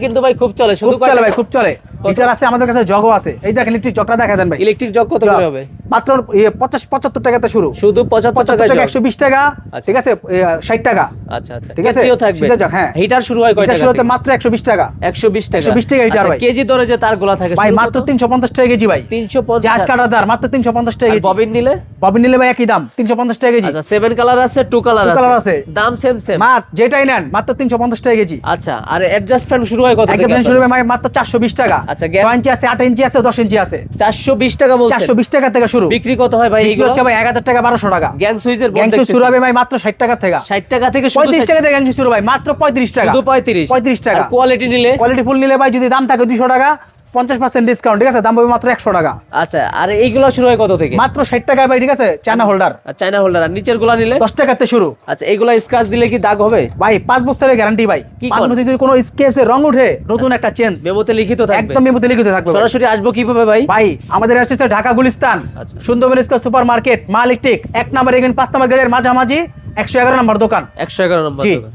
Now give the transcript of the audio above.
কিন্তু ভাই খুব চলে, শুধু চলে ভাই, খুব চলে। হিটার আছে আমাদের কাছে, জগও আছে। এই দেখেন ইলেকট্রিক জগটা দেখা দেন ভাই। ইলেকট্রিক জগ কত করে হবে? মাত্র 50-75 টাকাতে শুরু। শুধু 75 টাকা, 120 টাকা, ঠিক আছে, 60 টাকা। আচ্ছা আচ্ছা, ঠিক আছে, থাকবে। হ্যাঁ, হিটার শুরু হয় কয় টাকা? শুরুতে মাত্র 120 টাকা। 120 টাকা, 120 টাকা হিটার ভাই। কেজি ধরে যে তারগুলা থাকে ভাই মাত্র 350 টাকা কেজি ভাই। 350 জাহাজ কাটার দার মাত্র 350 টাকা কেজি। ববিন নিলে? ববিন নিলে ভাই একই দাম, 350 টাকা কেজি। আচ্ছা, 7 কালার আছে, 2 কালার আছে, দাম সেম। মাত্র যেটাই নেন মাত্র 350 টাকা কেজি। আচ্ছা, আর অ্যাডজাস্ট ফ্যান শুরু হয় কত থেকে? একদম শুরু হয় মাত্র 420 টাকা। আচ্ছা, 6 ইঞ্চি আছে, 8 ইঞ্চি আছে, 10 ইঞ্চি আছে। 420 টাকা বলছেন? 420 টাকা থেকে শুরু। বিক্রি কত হয় ভাই এগুলো? হচ্ছে ভাই 1000 টাকা, 1200 টাকা। গ্যাং সুইচের গ্যাং সুইচ শুরু হবে ভাই মাত্র 60 টাকা থেকে। 60 টাকা থেকে, 35 টাকা থেকে গ্যাং সুইচ শুরু ভাই, মাত্র 35 টাকা। শুধু 35 টাকা। কোয়ালিটি নিলে? কোয়ালিটি ফুল নিলে ভাই যদি দাম থাকে 200 টাকা, 50% ডিসকাউন্ট, ঠিক আছে, দাম হবে মাত্র 100 টাকা। আচ্ছা, আর এইগুলো শুরু হয় কত থেকে? মাত্র 60 টাকা ভাই, ঠিক আছে। China holder, China holder. আর নিচের গুলা নিলে? 10 টাকাতে শুরু। আচ্ছা, এইগুলা স্ক্র্যাচ দিলে কি দাগ হবে? ভাই 5 বছরের গ্যারান্টি ভাই। 5 বছর যদি কোনো স্কেচে রং উঠে, নতুন একটা চেঞ্জ। মেমোতে লিখিত থাকবে? একদম মেমোতে লিখিত থাকবে। সরাসরি আসবো কিভাবে ভাই? ভাই আমাদের আছে Dhaka Gulistan, Sundarban square super market, মা ইলেকট্রিক 1 নম্বর, এখানে 5 নম্বর গেটের মাঝামাঝি 111 নম্বর দোকান। 111 নম্বর দোকান।